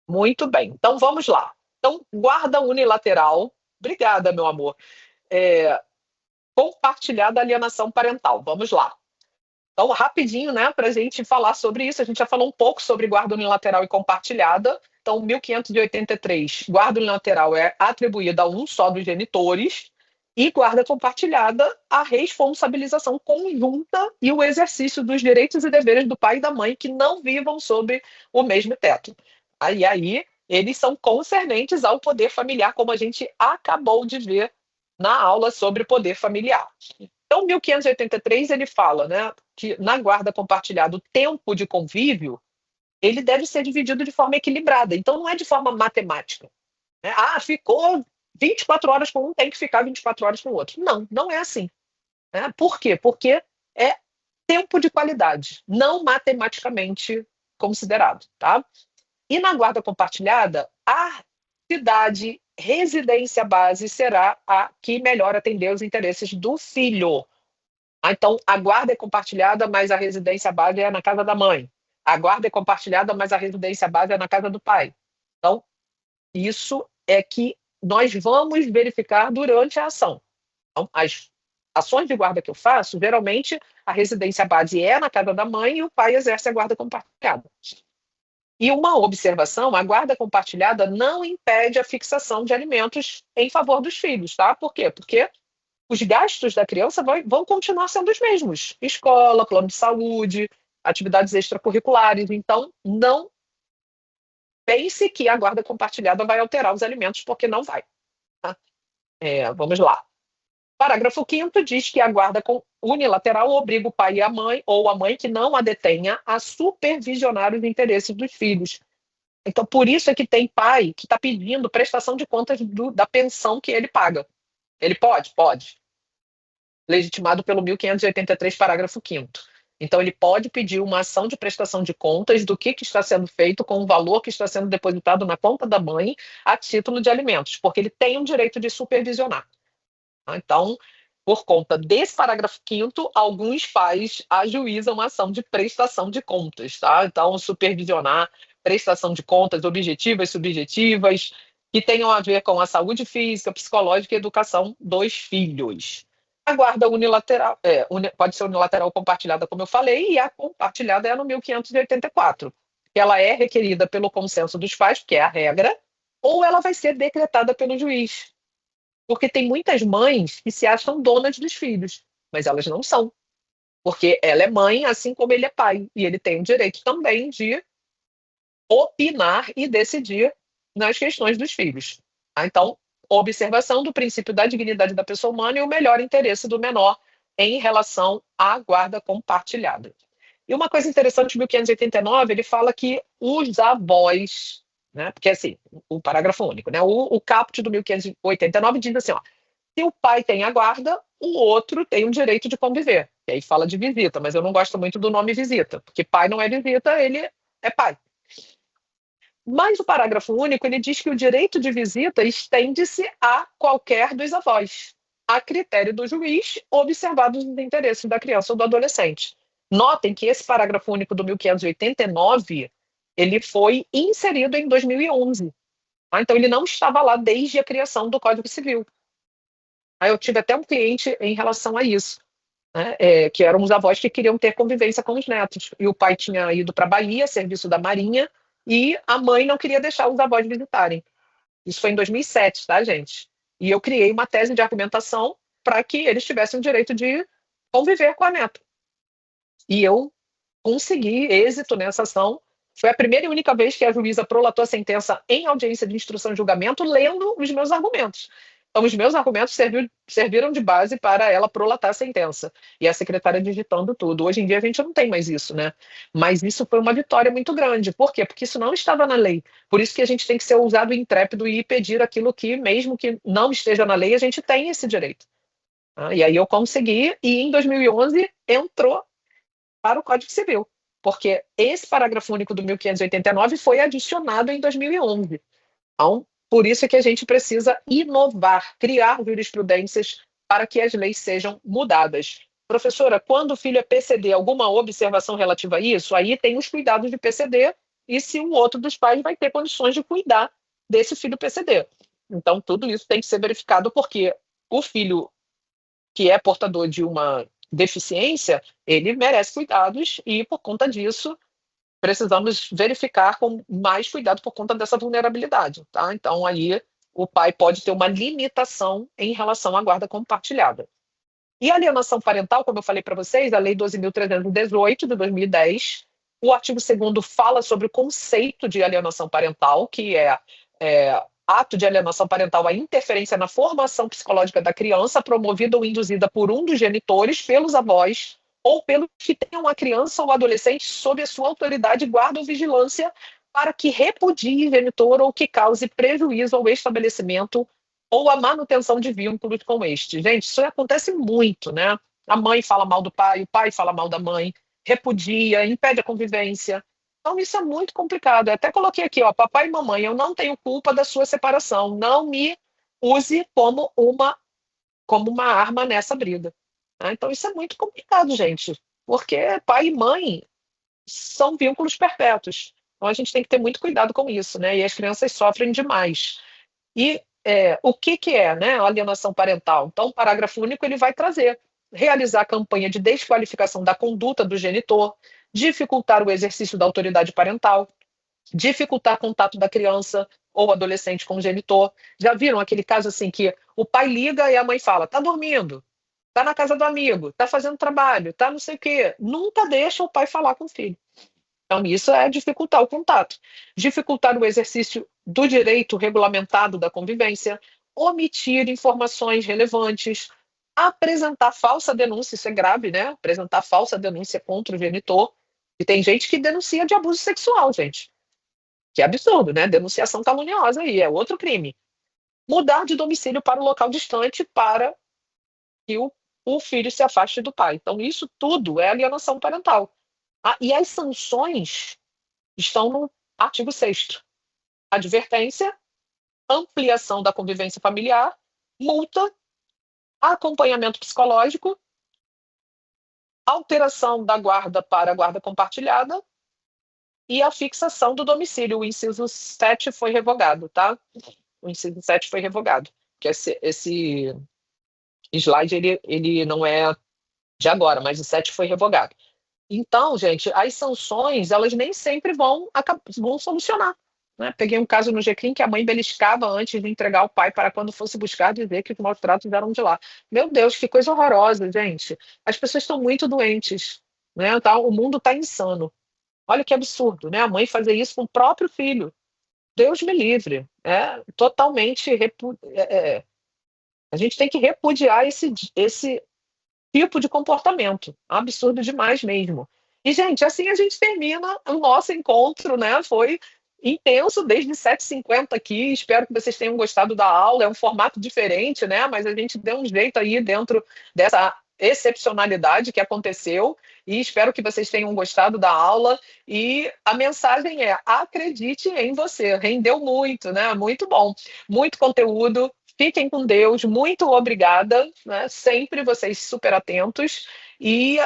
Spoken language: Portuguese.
Muito bem. Então vamos lá. Então, guarda unilateral. Obrigada, meu amor. É, compartilhada alienação parental. Vamos lá. Então, rapidinho, né, para a gente falar sobre isso. A gente já falou um pouco sobre guarda unilateral e compartilhada. Então, 1583, guarda unilateral é atribuída a um só dos genitores e guarda compartilhada a responsabilização conjunta e o exercício dos direitos e deveres do pai e da mãe que não vivam sob o mesmo teto. Aí eles são concernentes ao poder familiar, como a gente acabou de ver na aula sobre poder familiar. Então, 1583 ele fala, né, que na guarda compartilhada o tempo de convívio ele deve ser dividido de forma equilibrada. Então, não é de forma matemática, né? Ah, ficou 24 horas com um, tem que ficar 24 horas com o outro. Não, não é assim, né? Por quê? Porque é tempo de qualidade, não matematicamente considerado, tá? E na guarda compartilhada, a cidade, residência base será a que melhor atender os interesses do filho. Então, a guarda é compartilhada, mas a residência base é na casa da mãe. A guarda é compartilhada, mas a residência base é na casa do pai. Então, isso é que nós vamos verificar durante a ação. Então, as ações de guarda que eu faço, geralmente a residência base é na casa da mãe e o pai exerce a guarda compartilhada. E uma observação: a guarda compartilhada não impede a fixação de alimentos em favor dos filhos, tá? Por quê? Porque os gastos da criança vão continuar sendo os mesmos. Escola, plano de saúde, atividades extracurriculares. Então, não pense que a guarda compartilhada vai alterar os alimentos, porque não vai. Tá? Vamos lá. Parágrafo 5º diz que a guarda unilateral obriga o pai e a mãe, ou a mãe que não a detenha, a supervisionar os interesses dos filhos. Então, por isso é que tem pai que está pedindo prestação de contas da pensão que ele paga. Ele pode? Pode. Legitimado pelo 1583, parágrafo 5º. Então, ele pode pedir uma ação de prestação de contas do que está sendo feito com o valor que está sendo depositado na conta da mãe a título de alimentos, porque ele tem o direito de supervisionar. Então, por conta desse parágrafo 5º, alguns pais ajuizam a ação de prestação de contas, tá? Então, supervisionar prestação de contas objetivas, subjetivas, que tenham a ver com a saúde física, psicológica e educação dos filhos. A guarda unilateral, pode ser unilateral ou compartilhada, como eu falei, e a compartilhada é no 1584, que ela é requerida pelo consenso dos pais, que é a regra, ou ela vai ser decretada pelo juiz. Porque tem muitas mães que se acham donas dos filhos, mas elas não são. Porque ela é mãe, assim como ele é pai, e ele tem o direito também de opinar e decidir nas questões dos filhos. Então, observação do princípio da dignidade da pessoa humana e o melhor interesse do menor em relação à guarda compartilhada. E uma coisa interessante, 1589, ele fala que os avós, né, porque assim, o parágrafo único, né, o caput do 1589 diz assim, ó, se o pai tem a guarda, o outro tem o direito de conviver. E aí fala de visita, mas eu não gosto muito do nome visita, porque pai não é visita, ele é pai. Mas o parágrafo único ele diz que o direito de visita estende-se a qualquer dos avós, a critério do juiz, observados os interesses da criança ou do adolescente. Notem que esse parágrafo único do 1589 ele foi inserido em 2011. Então, ele não estava lá desde a criação do Código Civil. Aí eu tive até um cliente em relação a isso, né, que eram os avós que queriam ter convivência com os netos. E o pai tinha ido para a Bahia, serviço da Marinha, e a mãe não queria deixar os avós visitarem. Isso foi em 2007, tá, gente? E eu criei uma tese de argumentação para que eles tivessem o direito de conviver com a neta. E eu consegui êxito nessa ação. Foi a primeira e única vez que a juíza prolatou a sentença em audiência de instrução e julgamento, lendo os meus argumentos. Então, os meus argumentos serviram de base para ela prolatar a sentença. E a secretária digitando tudo. Hoje em dia a gente não tem mais isso, né? Mas isso foi uma vitória muito grande. Por quê? Porque isso não estava na lei. Por isso que a gente tem que ser ousado e intrépido e pedir aquilo que, mesmo que não esteja na lei, a gente tem esse direito. E aí eu consegui, e em 2011 entrou para o Código Civil, porque esse parágrafo único do 1589 foi adicionado em 2011. Então, por isso é que a gente precisa inovar, criar jurisprudências para que as leis sejam mudadas. Professora, quando o filho é PCD, alguma observação relativa a isso? Aí tem os cuidados de PCD e se o outro dos pais vai ter condições de cuidar desse filho PCD. Então, tudo isso tem que ser verificado, porque o filho que é portador de uma deficiência, ele merece cuidados e, por conta disso, precisamos verificar com mais cuidado por conta dessa vulnerabilidade, tá? Então, aí, o pai pode ter uma limitação em relação à guarda compartilhada. E a alienação parental, como eu falei para vocês, a Lei 12.318 de 2010, o artigo 2º fala sobre o conceito de alienação parental, que é ato de alienação parental, a interferência na formação psicológica da criança, promovida ou induzida por um dos genitores, pelos avós, ou pelos que tenham a criança ou adolescente sob a sua autoridade, guarda ou vigilância, para que repudie genitor ou que cause prejuízo ao estabelecimento ou a manutenção de vínculos com este. Gente, isso acontece muito, né? A mãe fala mal do pai, o pai fala mal da mãe, repudia, impede a convivência. Então, isso é muito complicado. Eu até coloquei aqui, ó, papai e mamãe, eu não tenho culpa da sua separação. Não me use como uma arma nessa briga. Né? Então, isso é muito complicado, gente, porque pai e mãe são vínculos perpétuos. Então, a gente tem que ter muito cuidado com isso, né? E as crianças sofrem demais. E o que, que é, né, a alienação parental? Então, o parágrafo único ele vai trazer realizar a campanha de desqualificação da conduta do genitor, dificultar o exercício da autoridade parental, dificultar contato da criança ou adolescente com o genitor. Já viram aquele caso assim que o pai liga e a mãe fala: tá dormindo, tá na casa do amigo, tá fazendo trabalho, tá não sei o quê. Nunca deixa o pai falar com o filho. Então, isso é dificultar o contato, dificultar o exercício do direito regulamentado da convivência, omitir informações relevantes, apresentar falsa denúncia, isso é grave, né? Apresentar falsa denúncia contra o genitor. E tem gente que denuncia de abuso sexual, gente. Que é absurdo, né? Denunciação caluniosa aí, é outro crime. Mudar de domicílio para um local distante para que o filho se afaste do pai. Então, isso tudo é alienação parental. E as sanções estão no artigo 6º. Advertência, ampliação da convivência familiar, multa, acompanhamento psicológico, alteração da guarda para a guarda compartilhada e a fixação do domicílio. O inciso 7 foi revogado, tá? O inciso 7 foi revogado. Que esse slide ele não é de agora, mas o 7 foi revogado. Então, gente, as sanções, elas nem sempre vão solucionar. Né? Peguei um caso no GCRIM que a mãe beliscava antes de entregar o pai para quando fosse buscar dizer que os maus tratos eram de lá. Meu Deus, que coisa horrorosa, gente. As pessoas estão muito doentes. Né? Tá, o mundo está insano. Olha que absurdo, né? A mãe fazer isso com o próprio filho. Deus me livre. É totalmente. A gente tem que repudiar esse tipo de comportamento. Absurdo demais mesmo. E, gente, assim a gente termina o nosso encontro, né? Foi intenso desde 7h50 aqui. Espero que vocês tenham gostado da aula. É um formato diferente, né? Mas a gente deu um jeito aí dentro dessa excepcionalidade que aconteceu. E espero que vocês tenham gostado da aula. E a mensagem é: acredite em você. Rendeu muito, né? Muito bom. Muito conteúdo. Fiquem com Deus, muito obrigada, né? Sempre vocês super atentos e